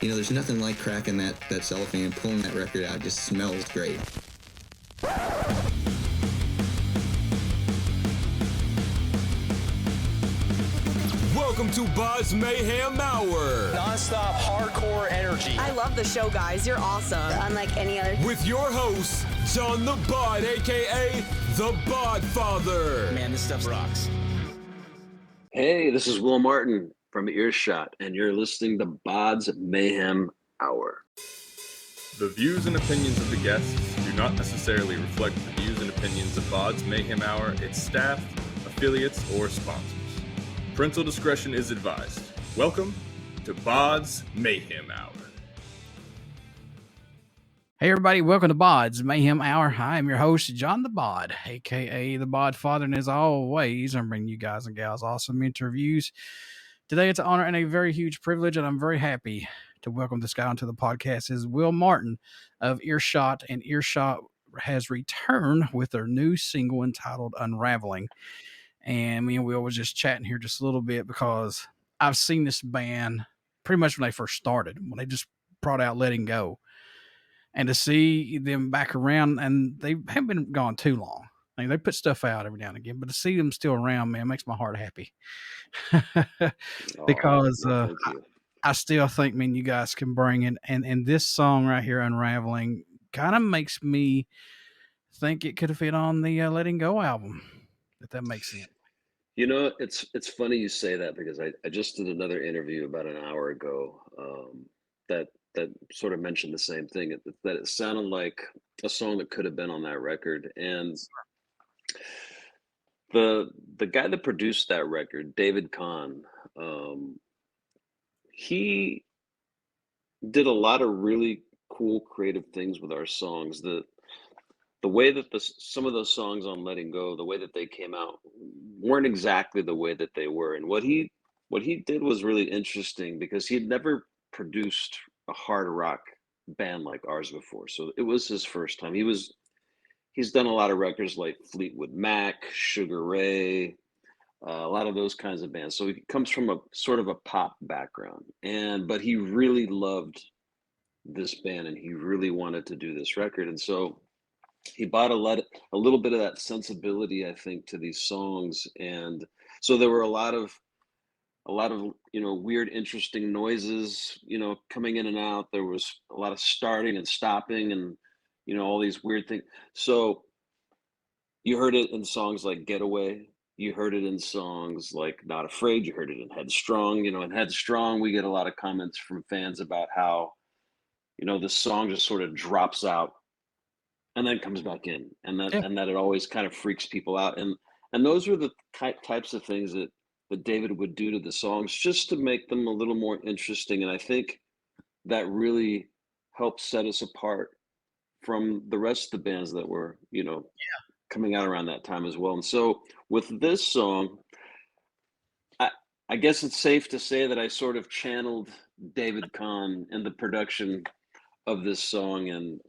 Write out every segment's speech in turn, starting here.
There's nothing like cracking that cellophane and pulling that record out. It just smells great. Welcome to BODS Mayhem Hour. Non-stop hardcore energy. I love the show, guys. You're awesome. Unlike any other. With your host, John the Bod, a.k.a. the Bodfather. Man, this stuff rocks. Hey, this is Wil Martin from Earshot, and you're listening to BODS Mayhem Hour. The views and opinions of the guests do not necessarily reflect the views and opinions of BODS Mayhem Hour, its staff, affiliates, or sponsors. Parental discretion is advised. Welcome to BODS Mayhem Hour. Hey everybody, welcome to BODS Mayhem Hour. I am your host, John the Bod, aka the Bodfather, and as always, I'm bringing you guys and gals awesome interviews. Today it's an honor and a very huge privilege, and I'm very happy to welcome this guy onto the podcast. Is Wil Martin of Earshot, and Earshot has returned with their new single entitled Unraveling. And me and Will was just chatting here just a little bit because I've seen this band pretty much when they first started, when they just brought out Letting Go. And to see them back around, and they haven't been gone too long. I mean, they put stuff out every now and again, but to see them still around, man, makes my heart happy. Because I still think, man, you guys can bring it. And this song right here, Unraveling, kind of makes me think it could have fit on the Letting Go album, if that makes sense. You know, it's funny you say that, because I just did another interview about an hour ago that sort of mentioned the same thing, that it sounded like a song that could have been on that record. And the guy that produced that record, David Kahn, he did a lot of really cool creative things with our songs. The way that some of those songs on Letting Go, the way that they came out, weren't exactly the way that they were. And what he did was really interesting, because he had never produced a hard rock band like ours before. So it was his first time. He's done a lot of records like Fleetwood Mac, Sugar Ray, a lot of those kinds of bands. So he comes from a sort of a pop background, but he really loved this band and he really wanted to do this record. And so he brought a little bit of that sensibility, I think, to these songs. And so there were a lot of weird, interesting noises, coming in and out. There was a lot of starting and stopping and, all these weird things. So you heard it in songs like Getaway. You heard it in songs like Not Afraid. You heard it in Headstrong. In Headstrong, we get a lot of comments from fans about how, the song just sort of drops out and then comes back in, and that it always kind of freaks people out. And those were the types of things that David would do to the songs, just to make them a little more interesting. And I think that really helped set us apart from the rest of the bands that were, coming out around that time as well. And so with this song, I guess it's safe to say that I sort of channeled David Kahn in the production of this song. And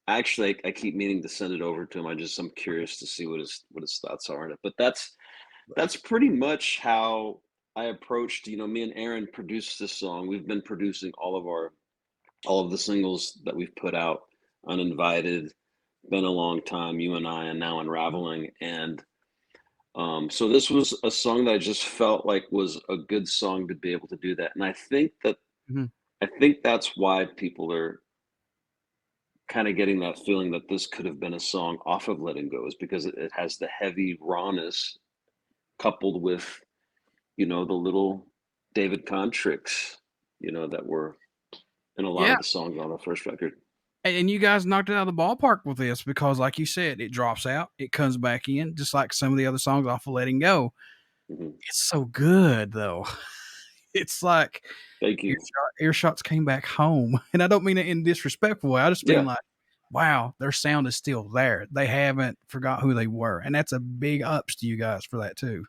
actually, I keep meaning to send it over to him. I'm curious to see what his thoughts are on it. But that's pretty much how I approached, me and Aaron produced this song. We've been producing all of the singles that we've put out, Uninvited, Been a Long Time, You and I, and now Unraveling. And so this was a song that I just felt like was a good song to be able to do that. And I think that's why people are kind of getting that feeling that this could have been a song off of Letting Go, is because it has the heavy rawness coupled with, the little David Kahn tricks, that were in a lot of the songs on the first record. And you guys knocked it out of the ballpark with this, because like you said, it drops out, it comes back in, just like some of the other songs off of Letting Go. Mm-hmm. It's so good though. It's like, thank you. Earshots came back home. And I don't mean it in a disrespectful way. I just mean like, wow, their sound is still there. They haven't forgot who they were. And that's a big ups to you guys for that too.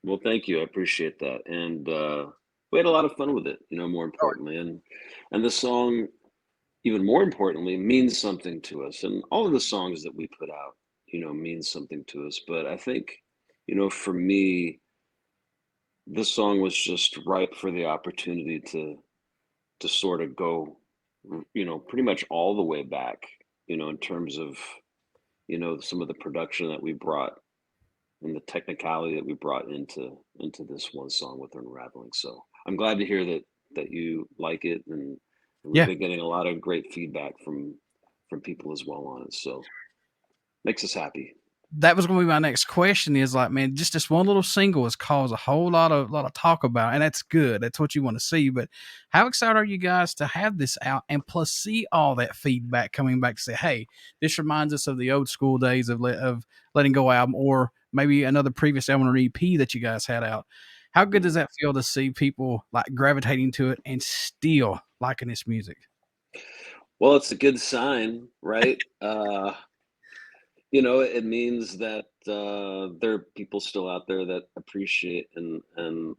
Well, thank you. I appreciate that. And we had a lot of fun with it, more importantly. And the song, even more importantly, means something to us. And all of the songs that we put out, means something to us. But I think, for me, this song was just ripe for the opportunity to to sort of go, pretty much all the way back, in terms of, some of the production that we brought and the technicality that we brought into this one song with Unraveling. So I'm glad to hear that you like it, and we've Yeah. been getting a lot of great feedback from people as well on it. So makes us happy. That was going to be my next question is like, man, just this one little single has caused a whole lot of talk about, and that's good. That's what you want to see. But how excited are you guys to have this out and plus see all that feedback coming back to say, hey, this reminds us of the old school days of Letting Go album, or maybe another previous album or EP that you guys had out. How good does that feel to see people like gravitating to it and still liking this music? Well, it's a good sign, right? It means that there are people still out there that appreciate and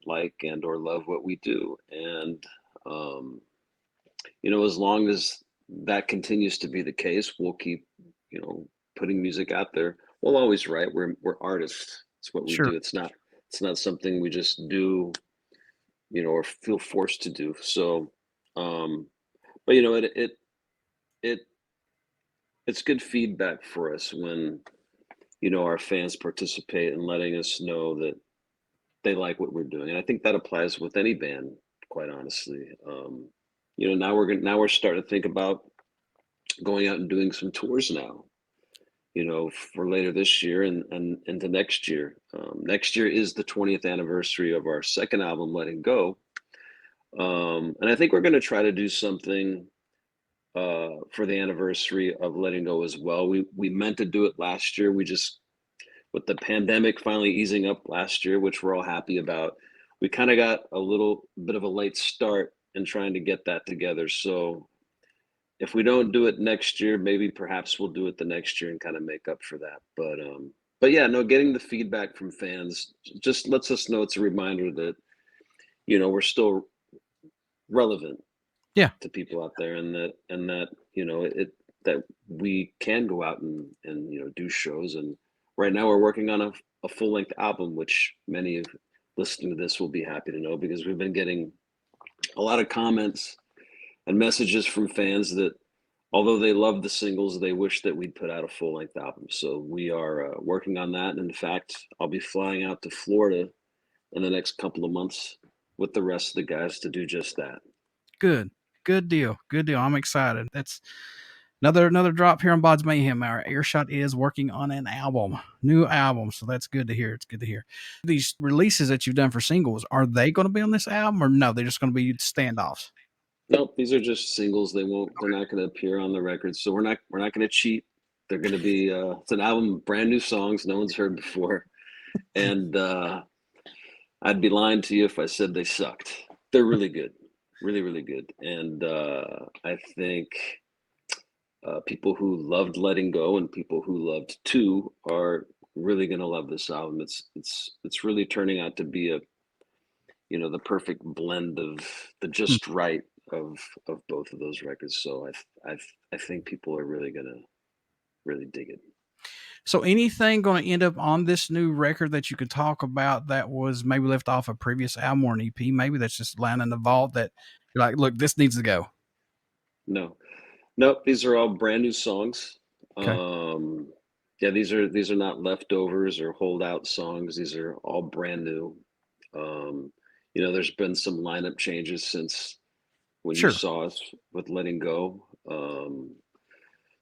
like and or love what we do. And as long as that continues to be the case, we'll keep, putting music out there. We'll always write. We're artists. It's what we Sure. do. It's not something we just do, or feel forced to do. So, but it's good feedback for us when, our fans participate and letting us know that they like what we're doing. And I think that applies with any band, quite honestly. Now we're starting to think about going out and doing some tours now, for later this year and into next year. Next year is the 20th anniversary of our second album, Letting Go. And I think we're going to try to do something for the anniversary of Letting Go as well. We meant to do it last year. We just, with the pandemic finally easing up last year, which we're all happy about, we kind of got a little bit of a late start in trying to get that together. So if we don't do it next year, maybe perhaps we'll do it the next year and kind of make up for that. But yeah, no, getting the feedback from fans just lets us know it's a reminder that, we're still relevant to people out there, and that that we can go out and do shows. And right now we're working on a full-length album, which many of listening to this will be happy to know, because we've been getting a lot of comments and messages from fans that although they love the singles, they wish that we'd put out a full-length album. So we are working on that. And in fact, I'll be flying out to Florida in the next couple of months with the rest of the guys to do just that. Good deal. I'm excited. That's another drop here on BODS Mayhem Hour. Earshot is working on an new album, so that's good to hear. It's good to hear. These releases that you've done for singles, are they going to be on this album, or no? They're just going to be standoffs. Nope, these are just singles. They're not going to appear on the record, so we're not going to cheat. They're going to be it's an album of brand new songs no one's heard before, and I'd be lying to you if I said they sucked. They're really good, really good, and I think people who loved Letting Go and people who loved Two are really going to love this album. It's really turning out to be a the perfect blend of the just right of both of those records. So I think people are really gonna really dig it. So anything going to end up on this new record that you could talk about that was maybe left off a previous album or an EP, maybe that's just lying in the vault that you're like, look, this needs to go? Nope, these are all brand new songs. Okay. Yeah, these are not leftovers or holdout songs. These are all brand new. There's been some lineup changes since when Sure. you saw us with Letting Go.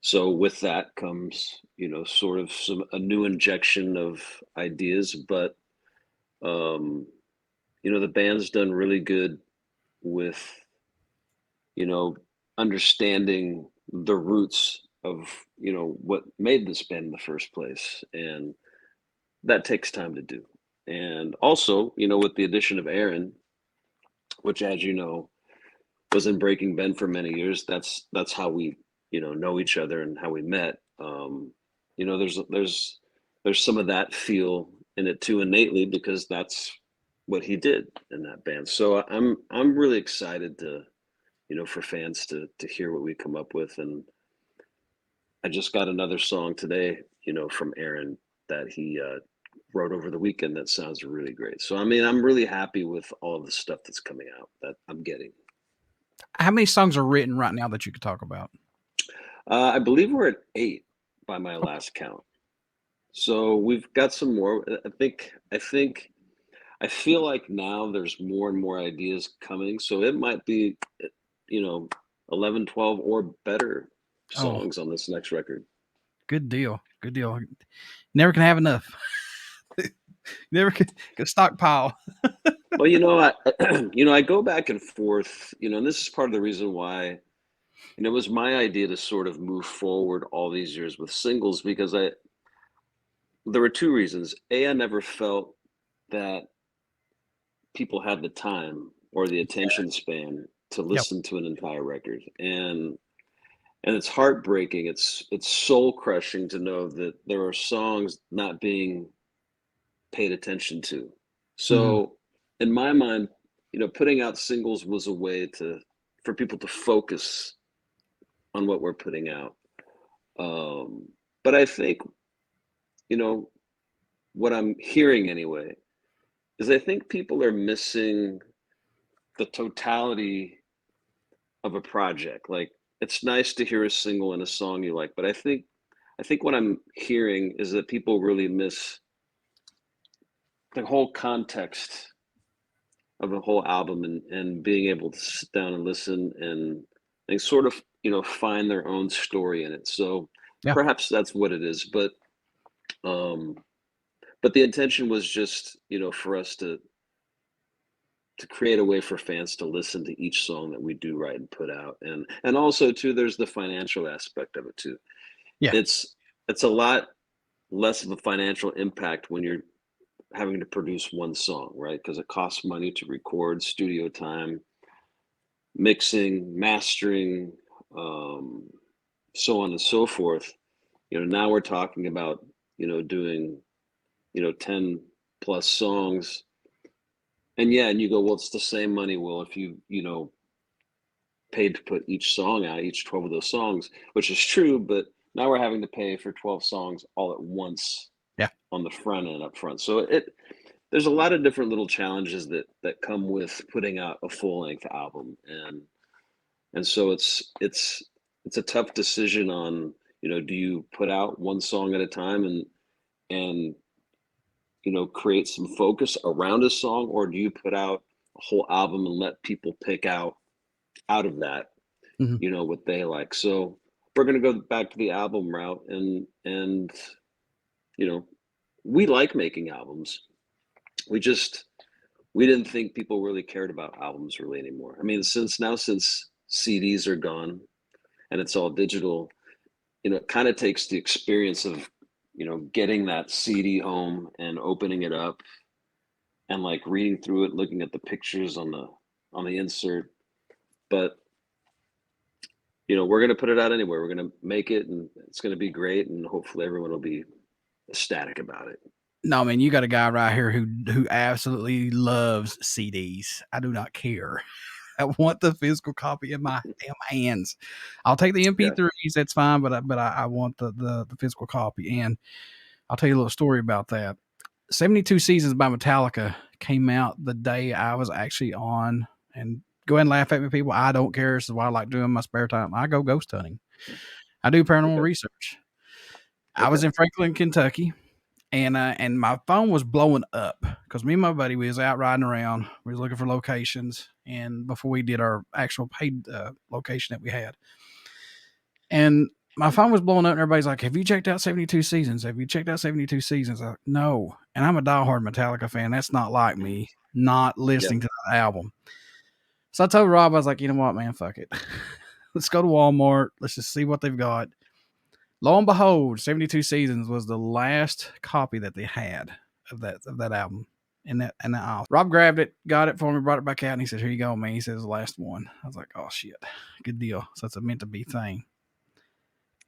So with that comes, sort of a new injection of ideas, but the band's done really good with, understanding the roots of, what made this band in the first place. And that takes time to do. And also, with the addition of Aaron, which, as you know, was in Breaking Ben for many years, that's how we, know each other and how we met. There's some of that feel in it too, innately, because that's what he did in that band. So I'm really excited to, for fans to hear what we come up with. And I just got another song today, from Aaron that he wrote over the weekend that sounds really great. So I mean, I'm really happy with all of the stuff that's coming out that I'm getting. How many songs are written right now that you could talk about? I believe we're at 8 by my last count. So we've got some more. I feel like now there's more and more ideas coming. So it might be, 11, 12 or better songs on this next record. Good deal. Good deal. Never can have enough. Never can stockpile. Well, I go back and forth, and this is part of the reason why, it was my idea to sort of move forward all these years with singles because there were 2 reasons. A, I never felt that people had the time or the attention span to listen to an entire record. And it's heartbreaking. It's soul crushing to know that there are songs not being paid attention to. So in my mind, putting out singles was a way for people to focus on what we're putting out. But I think, what I'm hearing anyway, is I think people are missing the totality of a project. Like, it's nice to hear a single and a song you like, but I think what I'm hearing is that people really miss the whole context of a whole album and being able to sit down and listen and sort of, find their own story in it. So perhaps that's what it is. But the intention was just, for us to create a way for fans to listen to each song that we do write and put out. And also too, there's the financial aspect of it too. Yeah. It's a lot less of a financial impact when you're having to produce one song, right? Because it costs money to record, studio time, mixing, mastering, so on and so forth. Now we're talking about, doing, 10 plus songs. And you go, well, it's the same money, Will, if you paid to put each song out, each 12 of those songs, which is true, but now we're having to pay for 12 songs all at once on the front end up front. So there's a lot of different little challenges that come with putting out a full-length album. And so it's a tough decision on, do you put out one song at a time and create some focus around a song, or do you put out a whole album and let people pick out of that, what they like? So we're going to go back to the album route and we like making albums. We didn't think people really cared about albums really anymore. I mean, since CDs are gone and it's all digital, it kind of takes the experience of, getting that CD home and opening it up and like reading through it, looking at the pictures on the insert. But, we're going to put it out anyway. We're going to make it and it's going to be great. And hopefully everyone will be ecstatic about it. No, man, you got a guy right here who absolutely loves CDs. I do not care. I want the physical copy in my hands. I'll take the MP3s, that's fine, but I want the physical copy. And I'll tell you a little story about that. 72 Seasons by Metallica came out the day I was actually on, and go ahead and laugh at me, people. I don't care. This is what I like doing in my spare time. I go ghost hunting. I do paranormal research. I was in Franklin, Kentucky. And my phone was blowing up because me and my buddy, we was out riding around. We was looking for locations, and before we did our actual paid location that we had, and my phone was blowing up. And everybody's like, "Have you checked out 72 Seasons? Have you checked out 72 Seasons?" I'm like, no, and I'm a diehard Metallica fan. That's not like me not listening to the album. So I told Rob, I was like, you know what, man, fuck it. Let's go to Walmart. Let's just see what they've got. Lo and behold, 72 Seasons was the last copy that they had of that album in that aisle. Rob grabbed it, got it for me, brought it back out, and he said, "Here you go, man." He says, "The last one." I was like, "Oh shit, good deal." So it's a meant to be thing.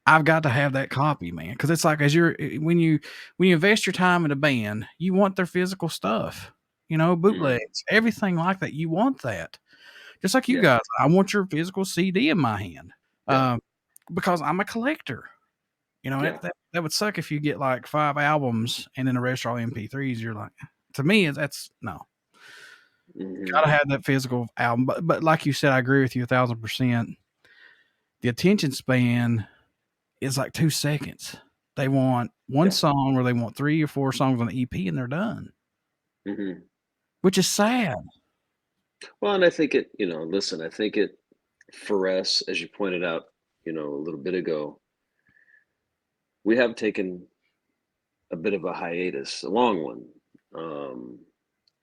I've got to have that copy, man, because it's like when you invest your time in a band, you want their physical stuff, bootlegs, everything like that. You want that, just like you guys. I want your physical CD in my hand because I'm a collector. That would suck if you get like 5 albums and then the rest are all MP3s. You're like, to me, that's no. Gotta have that physical album. But like you said, I agree with you 1,000%. The attention span is like 2 seconds. They want one song, or they want 3 or 4 songs on the EP, and they're done. Which is sad. Well, and I think it, listen, I think it, for us, as you pointed out, a little bit ago, we have taken a bit of a hiatus, a long one.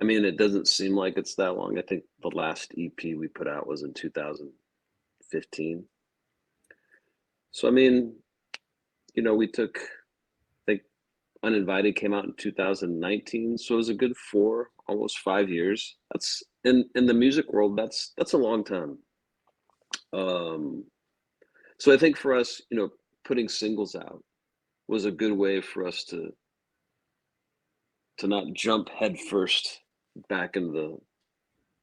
I mean, it doesn't seem like it's that long. I think the last EP we put out was in 2015. So, I mean, we took, I think Uninvited came out in 2019. So it was a good 4, almost 5 years. That's in the music world, that's a long time. So I think for us, putting singles out was a good way for us to not jump headfirst back in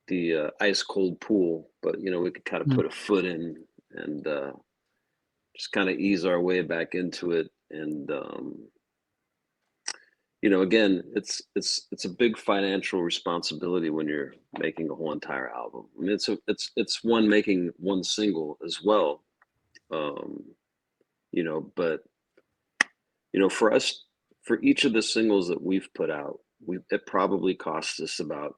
the ice cold pool, but we could kind of put a foot in and just kind of ease our way back into it. And again, it's a big financial responsibility when you're making a whole entire album. I mean, it's one making one single as well, but for us, for each of the singles that we've put out, it probably costs us about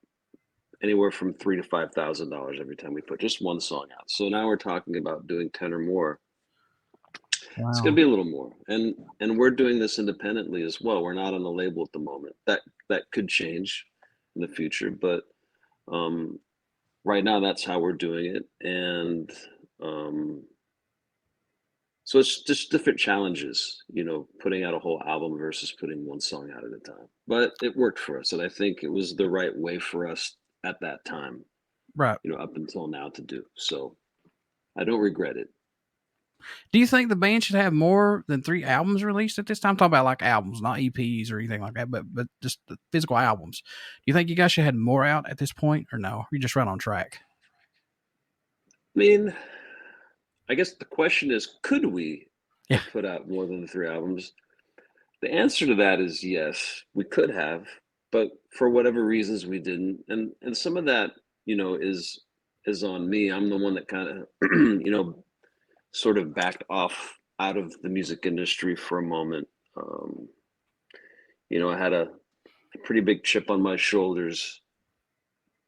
anywhere from $3,000 to $5,000 every time we put just one song out. So now we're talking about doing 10 or more. Wow. It's going to be a little more, and we're doing this independently as well. We're not on a label at the moment. That could change in the future, but right now that's how we're doing it, and so it's just different challenges, putting out a whole album versus putting one song out at a time. But it worked for us, and I think it was the right way for us at that time, right? Up until now to do. So I don't regret it. Do you think the band should have more than 3 albums released at this time? I'm talking about like albums, not EPs or anything like that, but just the physical albums. Do you think you guys should have more out at this point, or no? You're just right on track. I mean, I guess the question is, could we have put out more than 3 albums? The answer to that is yes, we could have, but for whatever reasons we didn't. And some of that, is on me. I'm the one that kind of, sort of backed off out of the music industry for a moment. I had a pretty big chip on my shoulders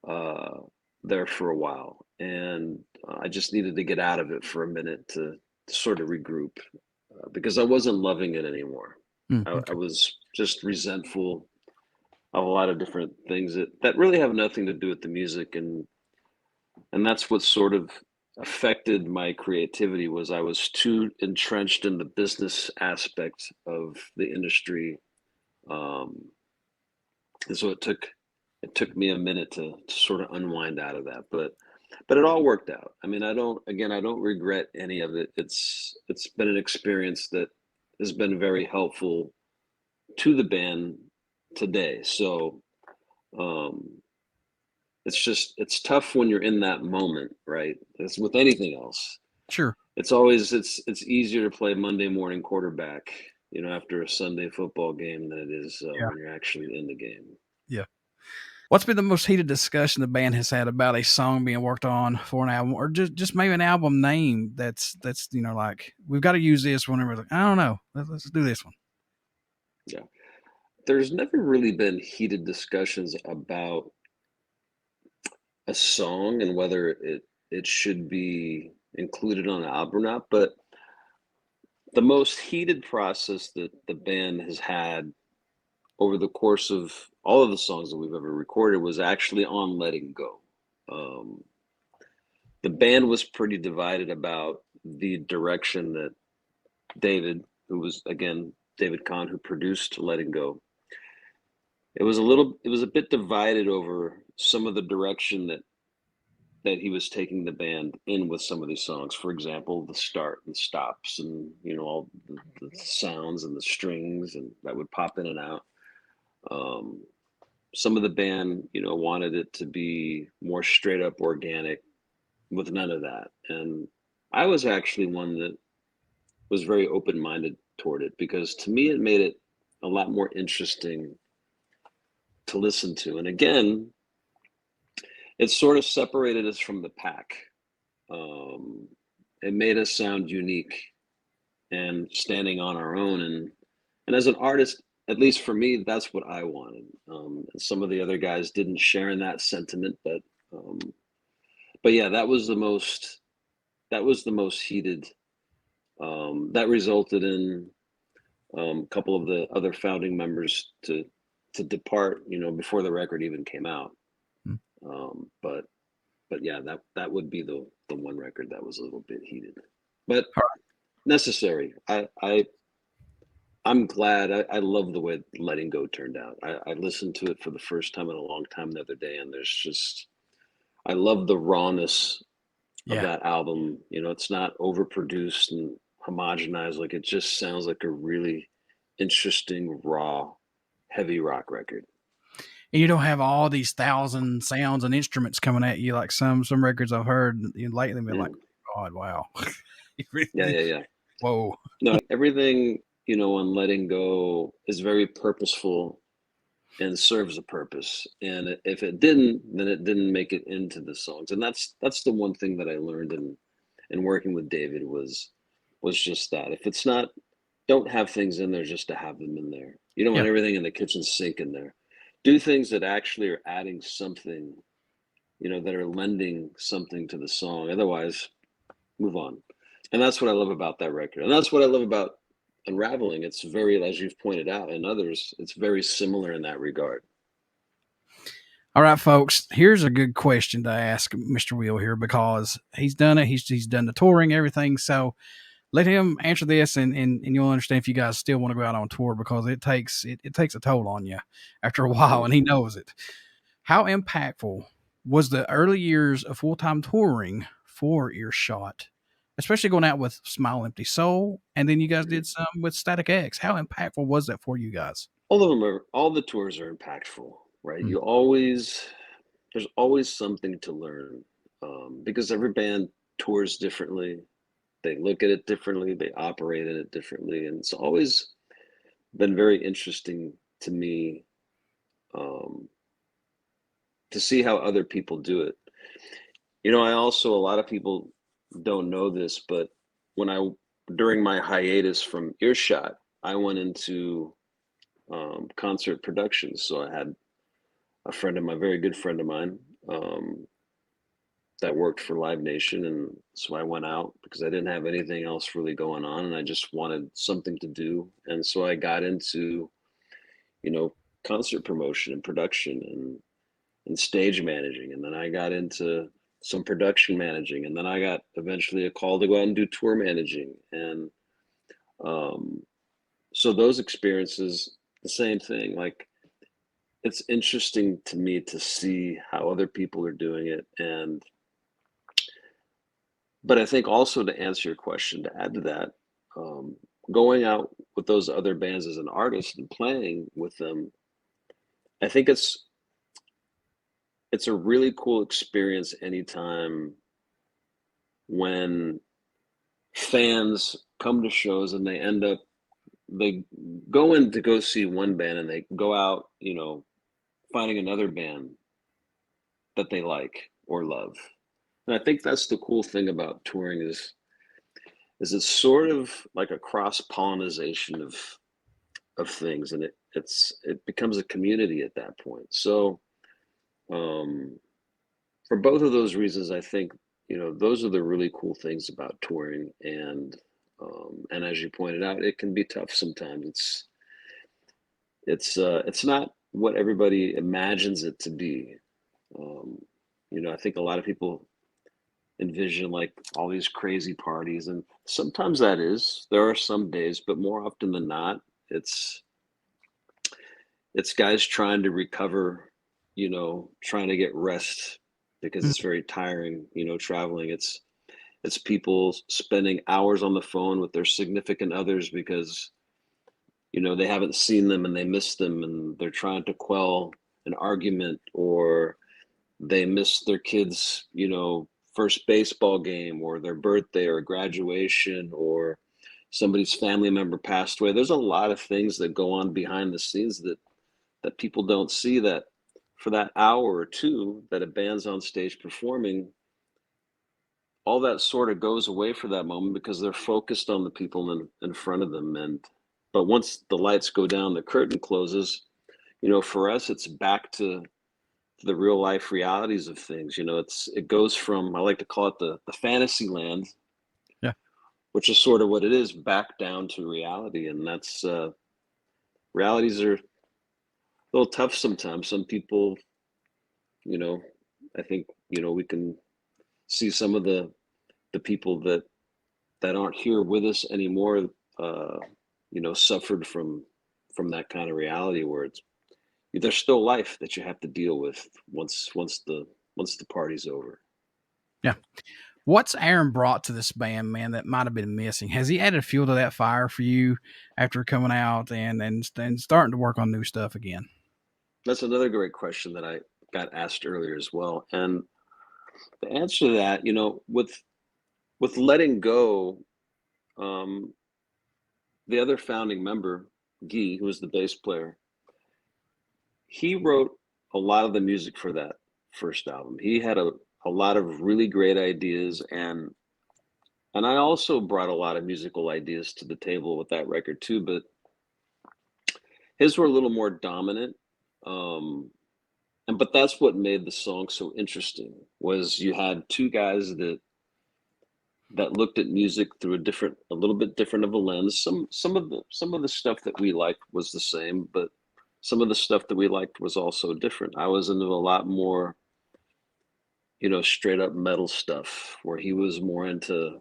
there for a while, and I just needed to get out of it for a minute to sort of regroup because I wasn't loving it anymore. I was just resentful of a lot of different things that really have nothing to do with the music, and that's what sort of affected my creativity. Was I was too entrenched in the business aspect of the industry, and so it took me a minute to sort of unwind out of that, but it all worked out. I mean, I don't regret any of it. It's been an experience that has been very helpful to the band today. So it's tough when you're in that moment, right? It's with anything else. Sure. It's always it's easier to play Monday morning quarterback, after a Sunday football game than it is when you're actually in the game. Yeah. What's been the most heated discussion the band has had about a song being worked on for an album, or just maybe an album name that's like, we've got to use this whenever, like, I don't know, let's do this one. Yeah. There's never really been heated discussions about a song and whether it should be included on an album or not, but the most heated process that the band has had over the course of all of the songs that we've ever recorded was actually on Letting Go. The band was pretty divided about the direction that David, who was, again, David Kahn, who produced Letting Go, it was a bit divided over some of the direction that he was taking the band in with some of these songs. For example, the start and stops and, all the sounds and the strings and that would pop in and out. Some of the band, wanted it to be more straight up organic with none of that. And I was actually one that was very open-minded toward it, because to me, it made it a lot more interesting to listen to. And again, it sort of separated us from the pack. It made us sound unique and standing on our own. And as an artist, at least for me, that's what I wanted. And some of the other guys didn't share in that sentiment, but yeah, that was the most heated. That resulted in a couple of the other founding members to depart, before the record even came out. But yeah, that would be the one record that was a little bit heated, but necessary. I'm glad. I love the way Letting Go turned out. I listened to it for the first time in a long time the other day, and I love the rawness of that album. It's not overproduced and homogenized. Like, it just sounds like a really interesting, raw, heavy rock record. And you don't have all these 1,000 sounds and instruments coming at you like some records I've heard lately. Been like, God, wow. Yeah. Whoa. No, everything, on Letting Go is very purposeful and serves a purpose. And if it didn't, then it didn't make it into the songs. And that's the one thing that I learned in working with David was just that. If it's not, don't have things in there just to have them in there. You don't want everything in the kitchen sink in there. Do things that actually are adding something, that are lending something to the song. Otherwise, move on. And that's what I love about that record. And that's what I love about Unraveling. It's very, as you've pointed out, and others, it's very similar in that regard. All right, folks, here's a good question to ask Mr. Wil here, because he's done it. He's done the touring, everything. So let him answer this, and you'll understand if you guys still want to go out on tour, because it takes a toll on you after a while, and he knows it. How impactful was the early years of full-time touring for Earshot, especially going out with Smile Empty Soul, and then you guys did some with Static X? How impactful was that for you guys? All the tours are impactful, right? There's always something to learn, because every band tours differently. They look at it differently. They operate in it differently. And it's always been very interesting to me to see how other people do it. A lot of people don't know this, but during my hiatus from Earshot, I went into concert productions. So I had a very good friend of mine, that worked for Live Nation. And so I went out because I didn't have anything else really going on, and I just wanted something to do. And so I got into, concert promotion and production and stage managing. And then I got into some production managing. And then I got eventually a call to go out and do tour managing. And so those experiences, the same thing. Like, it's interesting to me to see how other people are doing it. But I think also, to answer your question, to add to that, going out with those other bands as an artist and playing with them, I think it's a really cool experience anytime when fans come to shows and they go in to go see one band, and they go out, finding another band that they like or love. And I think that's the cool thing about touring is it's sort of like a cross-pollination of things, and it becomes a community at that point. So for both of those reasons, I think those are the really cool things about touring. And as you pointed out, it can be tough sometimes. It's not what everybody imagines it to be. I think a lot of people envision like all these crazy parties, and sometimes there are some days, but more often than not, it's guys trying to recover, trying to get rest, because it's very tiring, traveling. It's people spending hours on the phone with their significant others because they haven't seen them and they miss them, and they're trying to quell an argument, or they miss their kids first baseball game, or their birthday, or graduation, or somebody's family member passed away. There's a lot of things that go on behind the scenes that people don't see, that for that hour or two that a band's on stage performing, all that sort of goes away for that moment because they're focused on the people in front of them. But once the lights go down, the curtain closes, for us, it's back to the real life realities of things. It goes from, I like to call it the fantasy land, Yeah. which is sort of what it is, back down to reality. And that's, realities are a little tough sometimes. Some people, I think, we can see some of the people that aren't here with us anymore, suffered from that kind of reality where there's still life that you have to deal with once the party's over. Yeah. What's Aaron brought to this band, man, that might have been missing? Has he added fuel to that fire for you after coming out and starting to work on new stuff again? That's another great question that I got asked earlier as well. And the answer to that, with letting go, the other founding member, Guy, who was the bass player, he wrote a lot of the music for that first album. He had a lot of really great ideas, and I also brought a lot of musical ideas to the table with that record too, but his were a little more dominant. But that's what made the song so interesting, was you had two guys that looked at music through a little bit different of a lens. Some of the stuff that we liked was the same, but some of the stuff that we liked was also different. I was into a lot more, straight up metal stuff, where he was more into,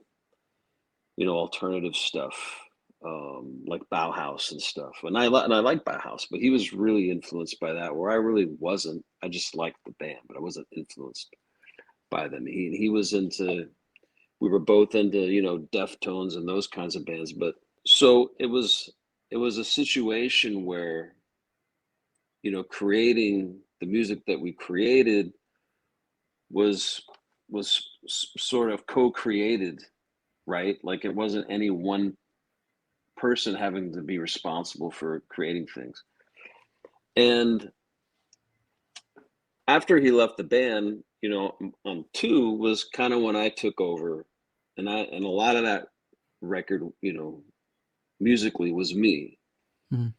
alternative stuff, like Bauhaus and stuff. And I like Bauhaus, but he was really influenced by that, where I really wasn't. I just liked the band, but I wasn't influenced by them. He was into, we were both into, Deftones and those kinds of bands. But so it was a situation where, creating the music that we created was sort of co-created, right? Like it wasn't any one person having to be responsible for creating things. And after he left the band, on 2 was kind of when I took over, and a lot of that record, musically was me. Mm-hmm.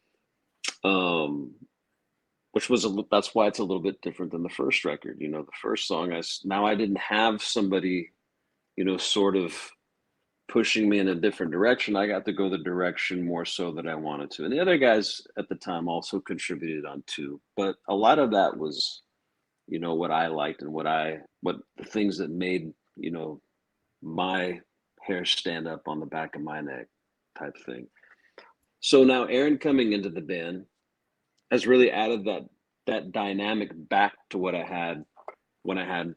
That's why it's a little bit different than the first record. The first song, I didn't have somebody, sort of pushing me in a different direction. I got to go the direction more so that I wanted to. And the other guys at the time also contributed on 2, but a lot of that was, what I liked and what the things that made, my hair stand up on the back of my neck type thing. So now Aaron coming into the band has really added that dynamic back to what I had when I had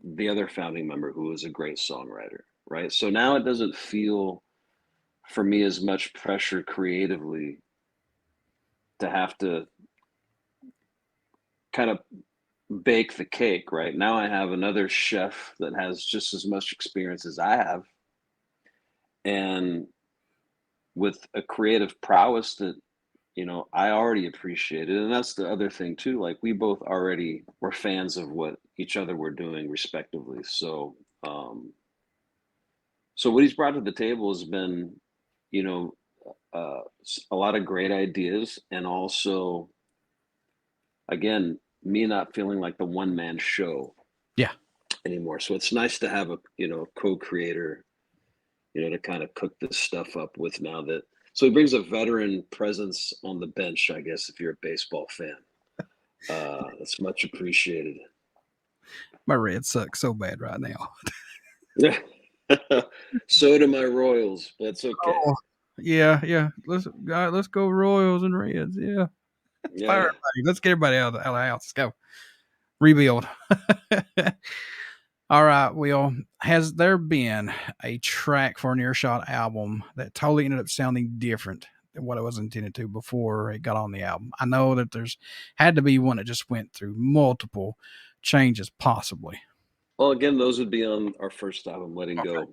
the other founding member, who was a great songwriter, right? So now it doesn't feel for me as much pressure creatively to have to kind of bake the cake, right? Now I have another chef that has just as much experience as I have, and with a creative prowess that I already appreciated. And that's the other thing too, like we both already were fans of what each other were doing respectively. So so what he's brought to the table has been a lot of great ideas, and also again, me not feeling like the one-man show anymore. So it's nice to have a co-creator to kind of cook this stuff up with now. That so he brings a veteran presence on the bench, I guess, if you're a baseball fan. That's much appreciated. My Reds suck so bad right now. So do my Royals, but that's okay. Oh, yeah. Let's go Royals and Reds. Yeah. Fire everybody. Let's get everybody out of the house. Let's go. Rebuild. All right, Will, has there been a track for an Earshot album that totally ended up sounding different than what it was intended to before it got on the album? I know that there's had to be one that just went through multiple changes, possibly. Well, again, those would be on our first album, Letting Go.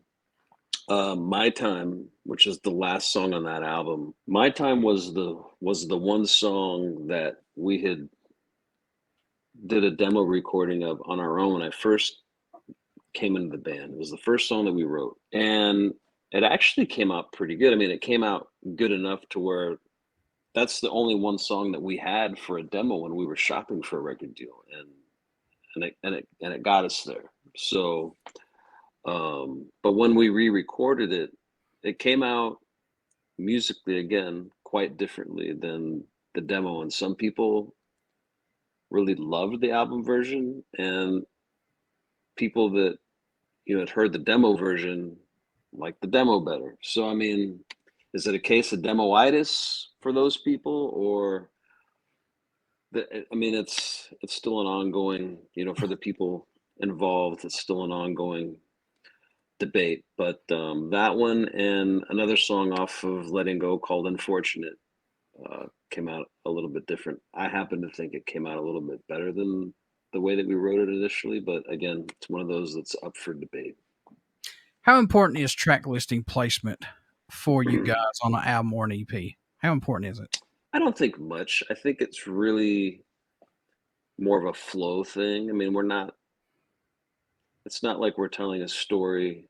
My Time, which is the last song on that album. My Time was the one song that we had did a demo recording of On Our Own when I first came into the band. It was the first song that we wrote, and it actually came out pretty good. I mean, it came out good enough to where that's the only one song that we had for a demo when we were shopping for a record deal, and it got us there. So, but when we re-recorded it, it came out musically again quite differently than the demo, and some people really loved the album version, and people that had heard the demo version liked the demo better. So I mean, is it a case of demoitis for those people, or I mean, it's still an ongoing, for the people involved, it's still an ongoing debate. But that one and another song off of Letting Go called Unfortunate came out a little bit different. I happen to think it came out a little bit better than the way that we wrote it initially, but again, it's one of those that's up for debate. How important is track listing placement for you guys on an album or an EP? How important is it? I don't think much. I think it's really more of a flow thing. I mean, it's not like we're telling a story,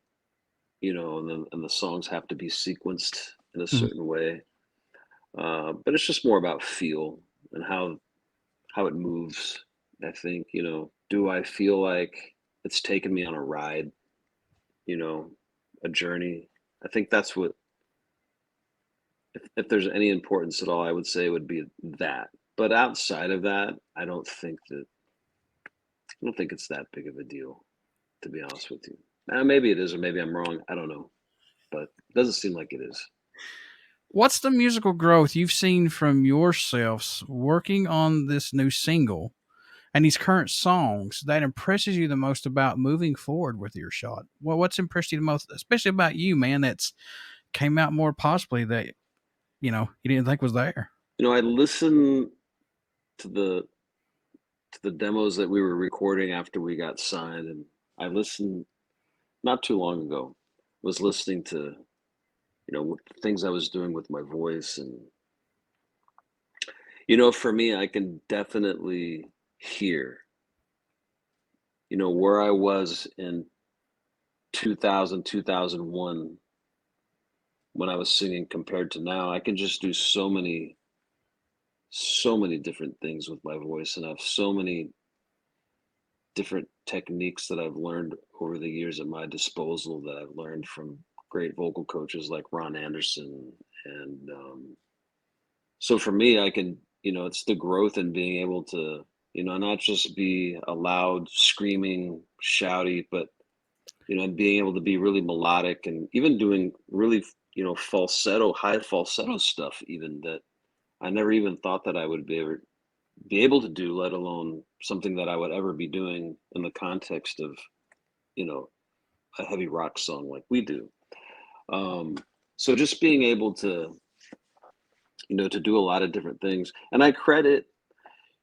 and the songs have to be sequenced in a certain way. But it's just more about feel and how it moves. I think, do I feel like it's taken me on a ride, a journey? I think that's what, if there's any importance at all, I would say it would be that. But outside of that, I don't think it's that big of a deal, to be honest with you. Maybe it is, or maybe I'm wrong. I don't know, but it doesn't seem like it is. What's the musical growth you've seen from yourselves working on this new single and these current songs that impresses you the most about moving forward with Earshot? Well, what's impressed you the most, especially about you, man, that's came out more possibly that, you didn't think was there? I listened to the demos that we were recording after we got signed, and I listened not too long ago, was listening to, things I was doing with my voice. And, for me, I can definitely hear, where I was in 2000, 2001 when I was singing compared to now. I can just do so many different things with my voice, and I have so many different techniques that I've learned over the years at my disposal that I've learned from great vocal coaches like Ron Anderson. And so for me, I can, it's the growth in being able to, not just be a loud, screaming, shouty, but, being able to be really melodic, and even doing really, falsetto, high falsetto stuff, even that I never even thought that I would be able to do, let alone something that I would ever be doing in the context of, a heavy rock song like we do. So just being able to, to do a lot of different things. And I credit,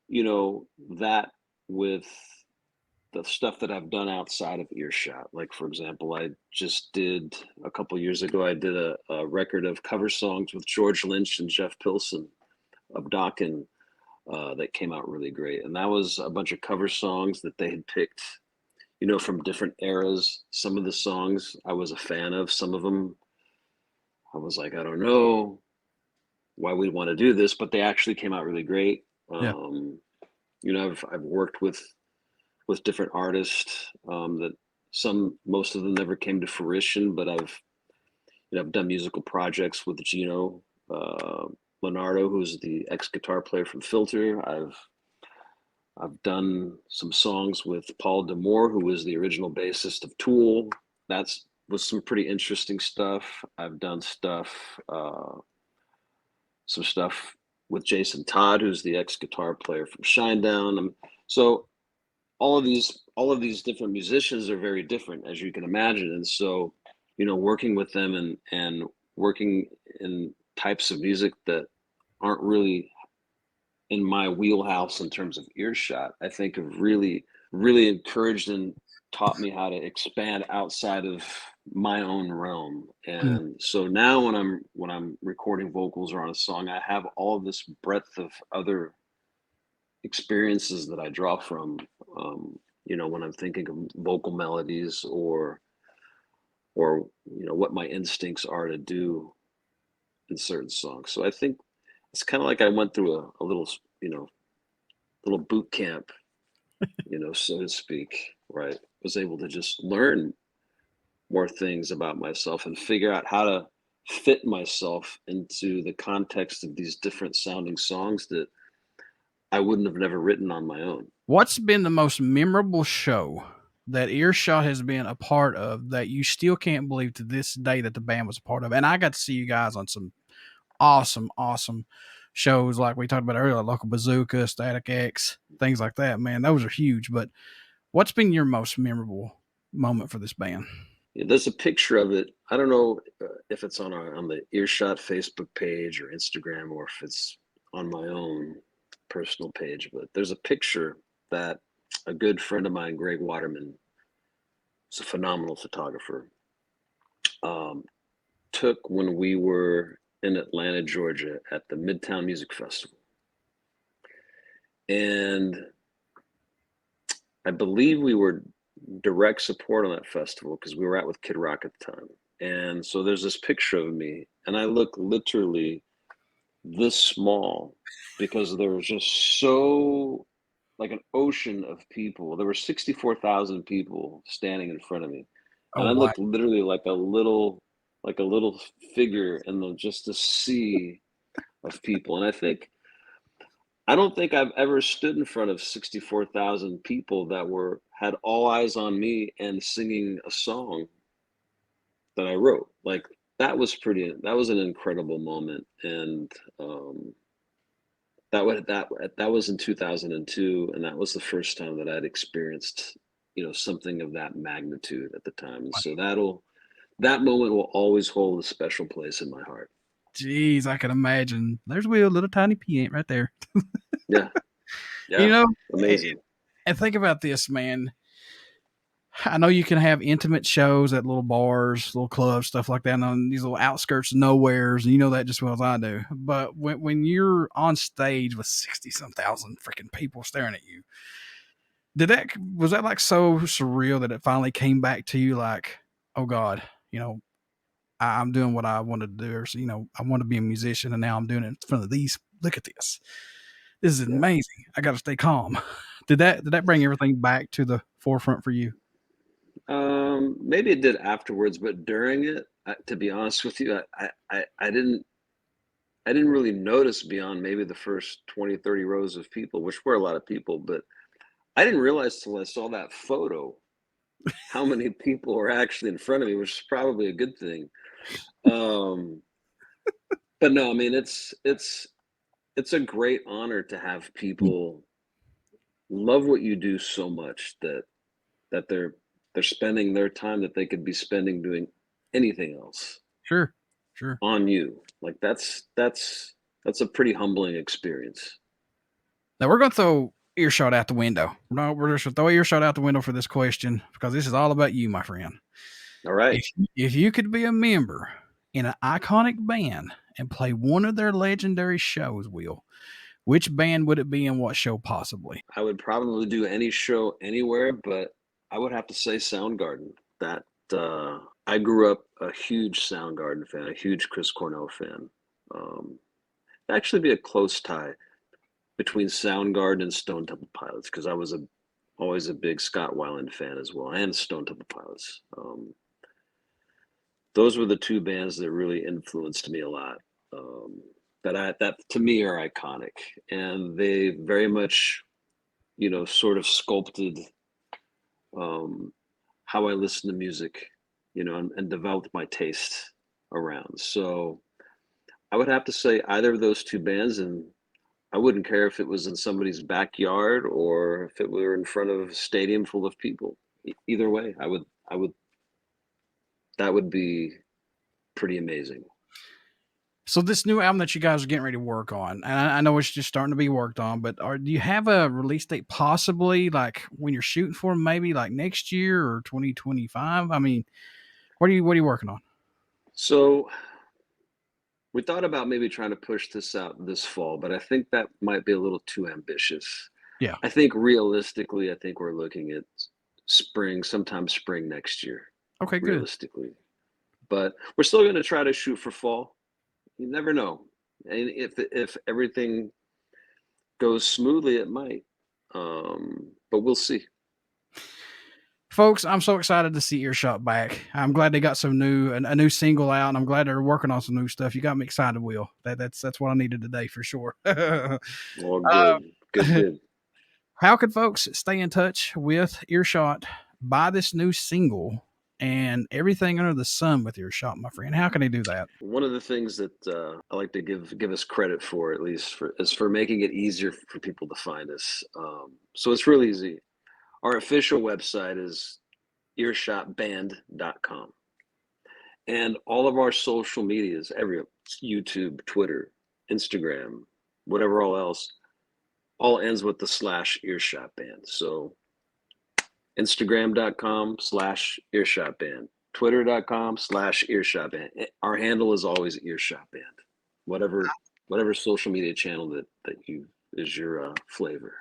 that with the stuff that I've done outside of Earshot. Like, for example, I just did a couple years ago, I did a record of cover songs with George Lynch and Jeff Pilson of Dokken that came out really great. And that was a bunch of cover songs that they had picked, from different eras. Some of the songs I was a fan of, some of them I was like, I don't know why we'd want to do this, but they actually came out really great. Yeah. I've worked with different artists that most of them never came to fruition, but I've done musical projects with Gino Leonardo, who's the ex-guitar player from Filter. I've done some songs with Paul D'Amour, who was the original bassist of Tool. That was some pretty interesting stuff. I've done some stuff with Jasin Todd, who's the ex-guitar player from Shinedown. So all of these different musicians are very different, as you can imagine. And so, working with them and working in types of music that aren't really in my wheelhouse in terms of Earshot, I think have really, really encouraged and taught me how to expand outside of my own realm. And so now when I'm recording vocals or on a song, I have all this breadth of other, experiences that I draw from, when I'm thinking of vocal melodies or what my instincts are to do in certain songs. So I think it's kind of like I went through a little, little boot camp, so to speak, right? Was able to just learn more things about myself and figure out how to fit myself into the context of these different sounding songs that I wouldn't have never written on my own. What's been the most memorable show that Earshot has been a part of that you still can't believe to this day that the band was a part of? And I got to see you guys on some awesome shows like we talked about earlier, like Local Bazooka, Static X, things like that. Man, those are huge. But what's been your most memorable moment for this band? Yeah, there's a picture of it. I don't know if it's on the Earshot Facebook page or Instagram, or if it's on my own personal page, but there's a picture that a good friend of mine, Greg Waterman, is a phenomenal photographer, took when we were in Atlanta, Georgia at the Midtown Music Festival. And I believe we were direct support on that festival because we were out with Kid Rock at the time. And so there's this picture of me, and I look literally this small because there was just so like an ocean of people. There were 64,000 people standing in front of me. And I looked literally like a little figure in just a sea of people. And I don't think I've ever stood in front of 64,000 people that had all eyes on me and singing a song that I wrote. Like that was an incredible moment. And that was in 2002, and that was the first time that I'd experienced, something of that magnitude at the time. And so that moment will always hold a special place in my heart. Jeez, I can imagine. There's Will, little tiny peant right there. Yeah. Yeah. Amazing. And think about this, man. I know you can have intimate shows at little bars, little clubs, stuff like that, and on these little outskirts of nowheres, and you know that just as well as I do. But when you're on stage with 60-some thousand freaking people staring at you, was that like so surreal that it finally came back to you like, oh God, I'm doing what I wanted to do, or I want to be a musician, and now I'm doing it in front of these. Look at this. This is amazing. I got to stay calm. Did that bring everything back to the forefront for you? Maybe it did afterwards, but during it, to be honest with you, I didn't really notice beyond maybe the first 20, 30 rows of people, which were a lot of people, but I didn't realize till I saw that photo how many people were actually in front of me, which is probably a good thing. But no, I mean, it's a great honor to have people love what you do so much that they're spending their time that they could be spending doing anything else. Sure. On you. Like that's a pretty humbling experience. Now we're going to throw Earshot out the window. No, we're just going to throw Earshot out the window for this question because this is all about you, my friend. All right. If you could be a member in an iconic band and play one of their legendary shows, Will, which band would it be and what show possibly? I would probably do any show anywhere, but I would have to say Soundgarden. That I grew up a huge Soundgarden fan, a huge Chris Cornell fan. Actually be a close tie between Soundgarden and Stone Temple Pilots because I was always a big Scott Weiland fan as well, and Stone Temple Pilots. Those were the two bands that really influenced me a lot. That to me are iconic, and they very much, sort of sculpted how I listen to music, and developed my taste around. So I would have to say either of those two bands, and I wouldn't care if it was in somebody's backyard or if it were in front of a stadium full of people. Either way, that would be pretty amazing. So this new album that you guys are getting ready to work on, and I know it's just starting to be worked on, but do you have a release date possibly like when you're shooting for maybe like next year or 2025? I mean, what are you working on? So we thought about maybe trying to push this out this fall, but I think that might be a little too ambitious. Yeah. I think realistically, I think we're looking at sometime spring next year. Okay, good. Realistically, but we're still going to try to shoot for fall. You never know, and if everything goes smoothly, it might. But we'll see. Folks, I'm so excited to see Earshot back. I'm glad they got a new single out, and I'm glad they're working on some new stuff. You got me excited, Will. That's what I needed today for sure. Well, good. How could folks stay in touch with Earshot, buy this new single, and everything under the sun with Earshot, my friend? How can they do that? One of the things that I like to give us credit for, at least, is for making it easier for people to find us. So it's real easy. Our official website is earshotband.com. And all of our social medias, YouTube, Twitter, Instagram, whatever else, all ends with the /earshotband. So Instagram.com/earshotband, Twitter.com/earshotband. Our handle is always earshotband. Whatever social media channel that you is your flavor.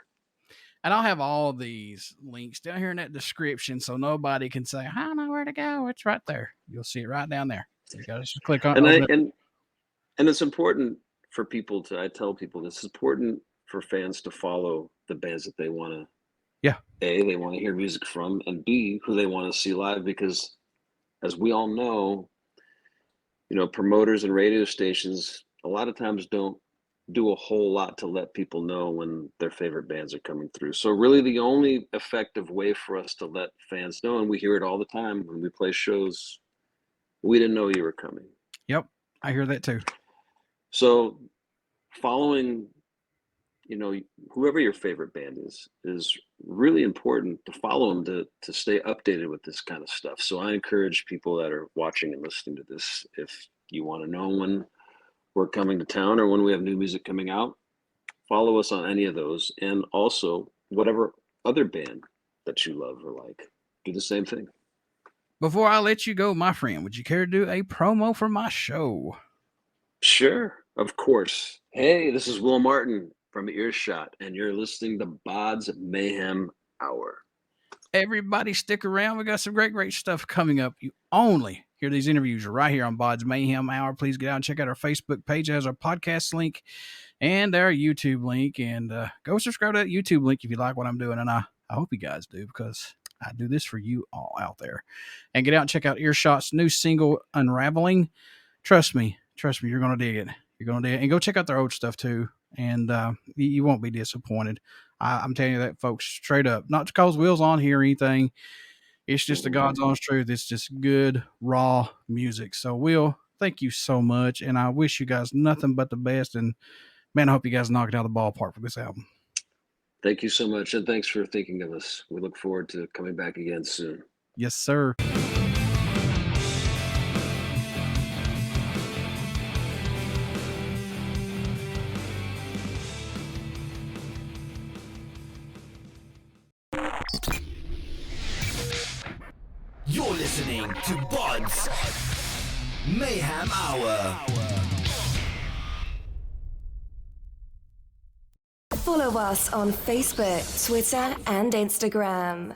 And I'll have all these links down here in that description so nobody can say, I don't know where to go. It's right there. You'll see it right down there. So you got to just click on it. And it's important for people I tell people it's important for fans to follow the bands that they want to, they want to hear music from, and B, who they want to see live, because as we all know, promoters and radio stations a lot of times don't do a whole lot to let people know when their favorite bands are coming through. So really the only effective way for us to let fans know, and we hear it all the time when we play shows, we didn't know you were coming. Yep, I hear that too. So following, whoever your favorite band is really important to follow them to stay updated with this kind of stuff. So I encourage people that are watching and listening to this, if you want to know when we're coming to town or when we have new music coming out, follow us on any of those. And also whatever other band that you love or like, do the same thing. Before I let you go, my friend, would you care to do a promo for my show? Sure, of course. Hey, this is Wil Martin from Earshot, and you're listening to BODS Mayhem Hour. Everybody stick around. We got some great stuff coming up. You only hear these interviews right here on BODS Mayhem Hour. Please get out and check out our Facebook page. It has our podcast link and our YouTube link. And go subscribe to that YouTube link if you like what I'm doing. And I hope you guys do, because I do this for you all out there. And get out and check out Earshot's new single, Unraveling. Trust me, you're going to dig it. You're going to dig it. And go check out their old stuff too. And you won't be disappointed. I'm telling you that, folks, straight up. Not because Will's on here or anything. It's just the God's honest truth. It's just good, raw music. So, Will, thank you so much. And I wish you guys nothing but the best. And, man, I hope you guys knock it out of the ballpark for this album. Thank you so much. And thanks for thinking of us. We look forward to coming back again soon. Yes, sir. You're listening to BODS Mayhem Hour. Follow us on Facebook, Twitter, and Instagram.